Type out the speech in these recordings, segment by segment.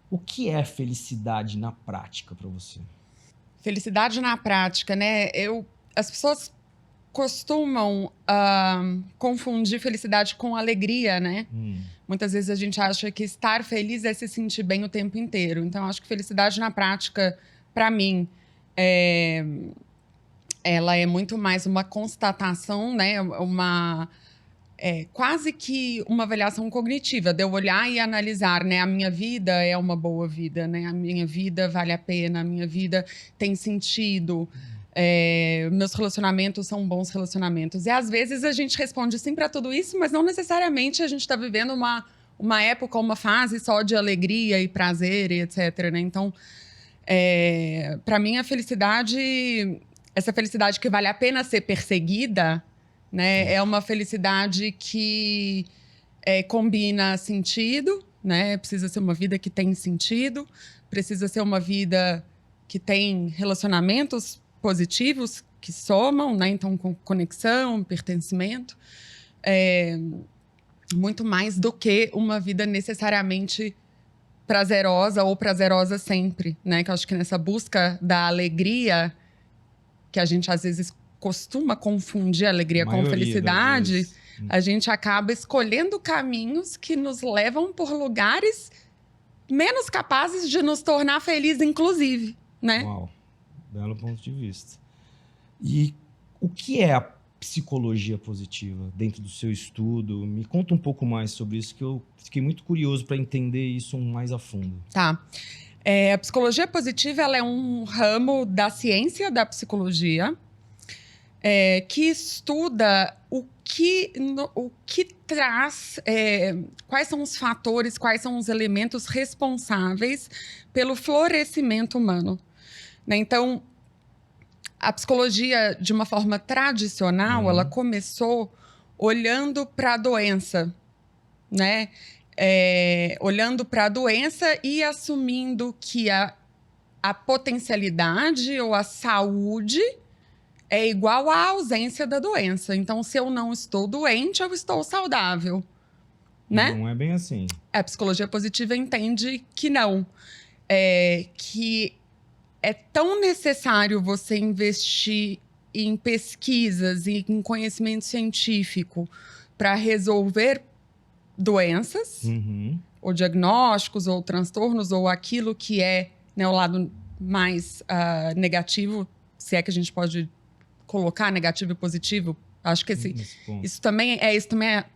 O que é felicidade na prática para você? Felicidade na prática, né? As pessoas costumam confundir felicidade com alegria, né? Muitas vezes a gente acha que estar feliz é se sentir bem o tempo inteiro. Então, acho que felicidade na prática, para mim, é, ela é muito mais uma constatação, né? Quase que uma avaliação cognitiva, de eu olhar e analisar, né? A minha vida é uma boa vida, né? A minha vida vale a pena, a minha vida tem sentido. Meus relacionamentos são bons relacionamentos. E às vezes a gente responde sim para tudo isso, mas não necessariamente a gente está vivendo uma época, uma fase só de alegria e prazer e etc, né? Então, para mim, essa felicidade que vale a pena ser perseguida, né? É uma felicidade que combina sentido, né? Precisa ser uma vida que tem sentido, precisa ser uma vida que tem relacionamentos positivos que somam, né? Então, com conexão, pertencimento. Muito mais do que uma vida necessariamente prazerosa ou prazerosa sempre, né? Que eu acho que nessa busca da alegria, que a gente às vezes costuma confundir alegria com Maioria das felicidade, vezes. a gente acaba escolhendo caminhos que nos levam por lugares menos capazes de nos tornar felizes, inclusive, né? Uau, belo ponto de vista. E o que é a psicologia positiva dentro do seu estudo? Me conta um pouco mais sobre isso, que eu fiquei muito curioso para entender isso mais a fundo. Tá. A psicologia positiva, ela é um ramo da ciência da psicologia que estuda o que traz, quais são os fatores, quais são os elementos responsáveis pelo florescimento humano, né? Então, a psicologia, de uma forma tradicional, ela começou olhando para a doença, né? Olhando para a doença e assumindo que a potencialidade ou a saúde é igual à ausência da doença. Então, se eu não estou doente, eu estou saudável, né? Não é bem assim. A psicologia positiva entende que não. Que é tão necessário você investir em pesquisas e em conhecimento científico para resolver doenças, ou diagnósticos, ou transtornos, ou aquilo que é, né, o lado mais negativo, se é que a gente pode colocar negativo e positivo. Acho que isso também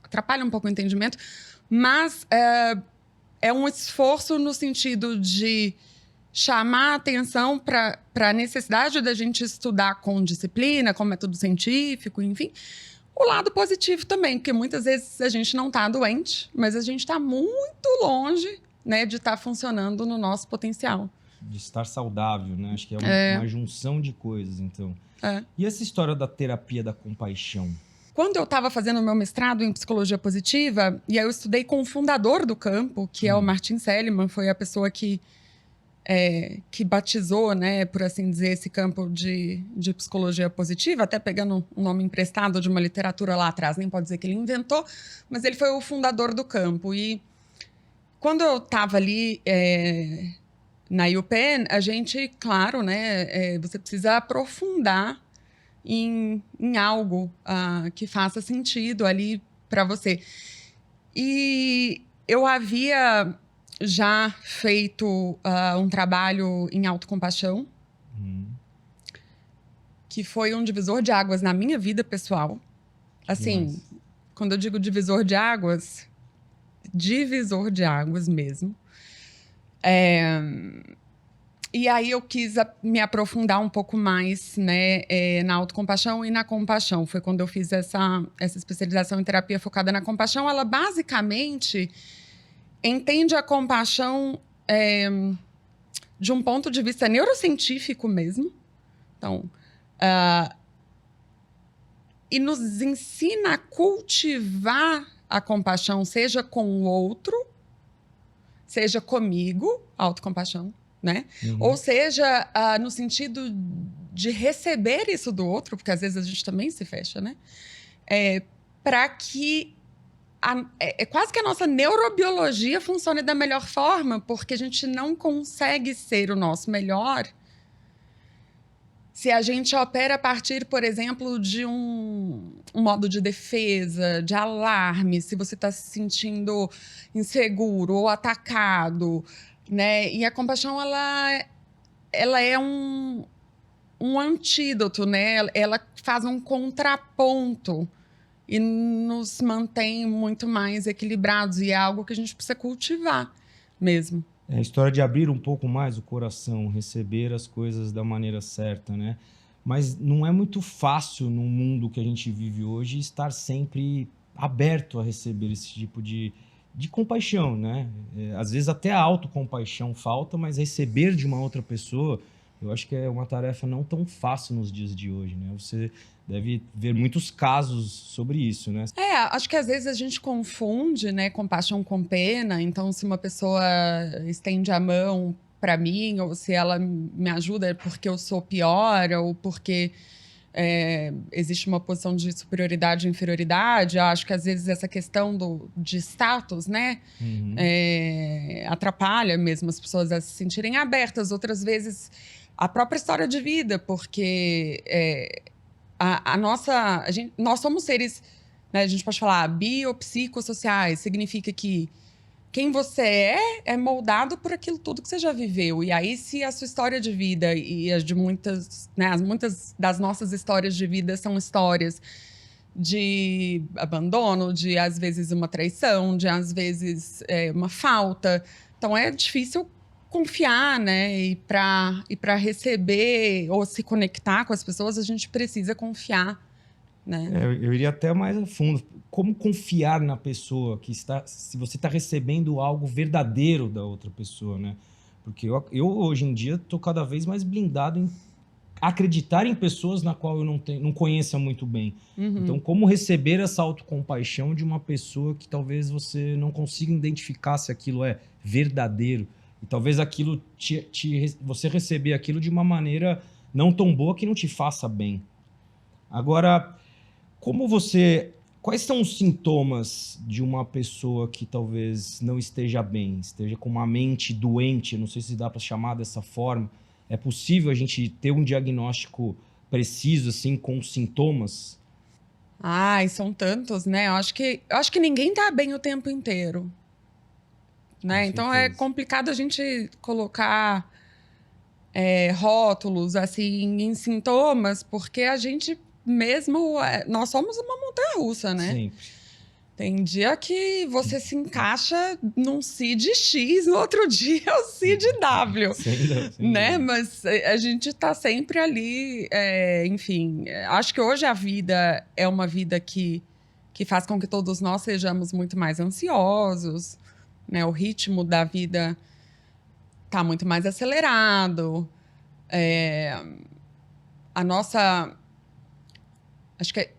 atrapalha um pouco o entendimento, mas é um esforço no sentido de chamar a atenção para a necessidade da gente estudar com disciplina, com método científico, enfim. O lado positivo também, porque muitas vezes a gente não está doente, mas a gente está muito longe, né, de estar funcionando no nosso potencial. De estar saudável, né? Acho que uma junção de coisas, então. E essa história da terapia da compaixão? Quando eu estava fazendo o meu mestrado em psicologia positiva, e aí eu estudei com o fundador do campo, que é o Martin Seligman, foi a pessoa que batizou, né, por assim dizer, esse campo de psicologia positiva, até pegando um nome emprestado de uma literatura lá atrás, nem pode dizer que ele inventou, mas ele foi o fundador do campo. E quando eu estava ali na UPenn, a gente, claro, né, você precisa aprofundar em algo que faça sentido ali para você. E eu havia já feito um trabalho em autocompaixão, que foi um divisor de águas na minha vida pessoal. Assim, quando eu digo divisor de águas mesmo. E aí eu quis me aprofundar um pouco mais, né, na autocompaixão e na compaixão. Foi quando eu fiz essa especialização em terapia focada na compaixão. Ela basicamente entende a compaixão de um ponto de vista neurocientífico mesmo. Então, e nos ensina a cultivar a compaixão, seja com o outro, seja comigo, autocompaixão, né? Ou seja, no sentido de receber isso do outro, porque às vezes a gente também se fecha, né? Para que é quase que a nossa neurobiologia funcione da melhor forma, porque a gente não consegue ser o nosso melhor se a gente opera a partir, por exemplo, de um modo de defesa, de alarme, se você está se sentindo inseguro ou atacado, né? E a compaixão, ela é um antídoto, né? Ela faz um contraponto e nos mantém muito mais equilibrados. E é algo que a gente precisa cultivar mesmo. É a história de abrir um pouco mais o coração, receber as coisas da maneira certa, né? Mas não é muito fácil no mundo que a gente vive hoje estar sempre aberto a receber esse tipo de compaixão, né? Às vezes até a autocompaixão falta, mas receber de uma outra pessoa, eu acho que é uma tarefa não tão fácil nos dias de hoje, né? Você deve ver muitos casos sobre isso, né? Acho que às vezes a gente confunde, né, compaixão com pena. Então, se uma pessoa estende a mão para mim, ou se ela me ajuda é porque eu sou pior, ou porque existe uma posição de superioridade e inferioridade. Eu acho que às vezes essa questão de status, né, atrapalha mesmo as pessoas a se sentirem abertas. Outras vezes, a própria história de vida, porque nós somos seres, né, a gente pode falar biopsicossociais, significa que quem você é moldado por aquilo tudo que você já viveu. E aí, se a sua história de muitas, né, muitas das nossas histórias de vida são histórias de abandono, de às vezes uma traição, de às vezes uma falta. Então é difícil confiar, né? E para receber ou se conectar com as pessoas, a gente precisa confiar, né? Eu iria até mais a fundo. Como confiar na pessoa que está, se você está recebendo algo verdadeiro da outra pessoa, né? Porque eu hoje em dia estou cada vez mais blindado em acreditar em pessoas na qual eu não conheça muito bem. Então, como receber essa autocompaixão de uma pessoa que talvez você não consiga identificar se aquilo é verdadeiro? E talvez aquilo você receber aquilo de uma maneira não tão boa que não te faça bem. Agora, quais são os sintomas de uma pessoa que talvez não esteja bem, esteja com uma mente doente? Não sei se dá para chamar dessa forma. É possível a gente ter um diagnóstico preciso, assim, com sintomas? Ai, são tantos, né? Eu acho que ninguém tá bem o tempo inteiro, né? Então é complicado a gente colocar rótulos assim em sintomas, porque a gente mesmo nós somos uma montanha-russa, né? Sempre. Tem dia que você se encaixa num CID X, no outro dia é o CID W, né? Mas a gente tá sempre ali, enfim. Acho que hoje a vida é uma vida que faz com que todos nós sejamos muito mais ansiosos, né? O ritmo da vida tá muito mais acelerado. Acho que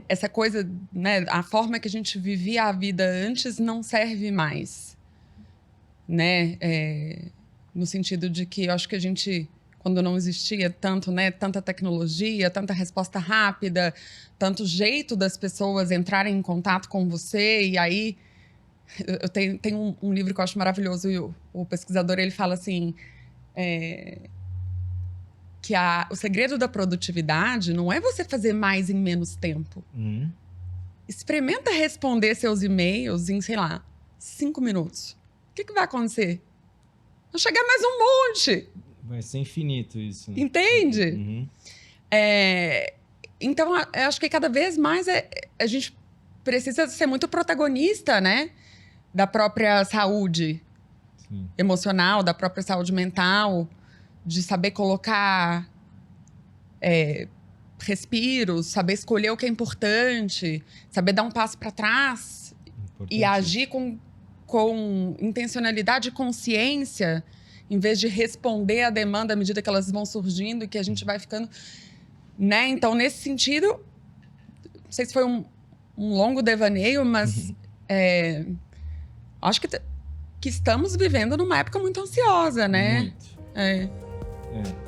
essa coisa, né, a forma que a gente vivia a vida antes não serve mais, né? No sentido de que eu acho que a gente, quando não existia tanto, né, tanta tecnologia, tanta resposta rápida, tanto jeito das pessoas entrarem em contato com você, e aí eu tenho um livro que eu acho maravilhoso, e o pesquisador ele fala assim, que o segredo da produtividade não é você fazer mais em menos tempo. Experimenta responder seus e-mails em, sei lá, 5 minutos. O que vai acontecer? Vai chegar mais um monte. Vai ser infinito isso, né? Entende? Então, eu acho que cada vez mais a gente precisa ser muito protagonista, né? Da própria saúde emocional, da própria saúde mental, de saber colocar respiros, saber escolher o que é importante, saber dar um passo para trás e agir com intencionalidade e consciência, em vez de responder à demanda à medida que elas vão surgindo e que a gente vai ficando, né? Então, nesse sentido, não sei se foi um longo devaneio, mas acho que estamos vivendo numa época muito ansiosa, né? Muito.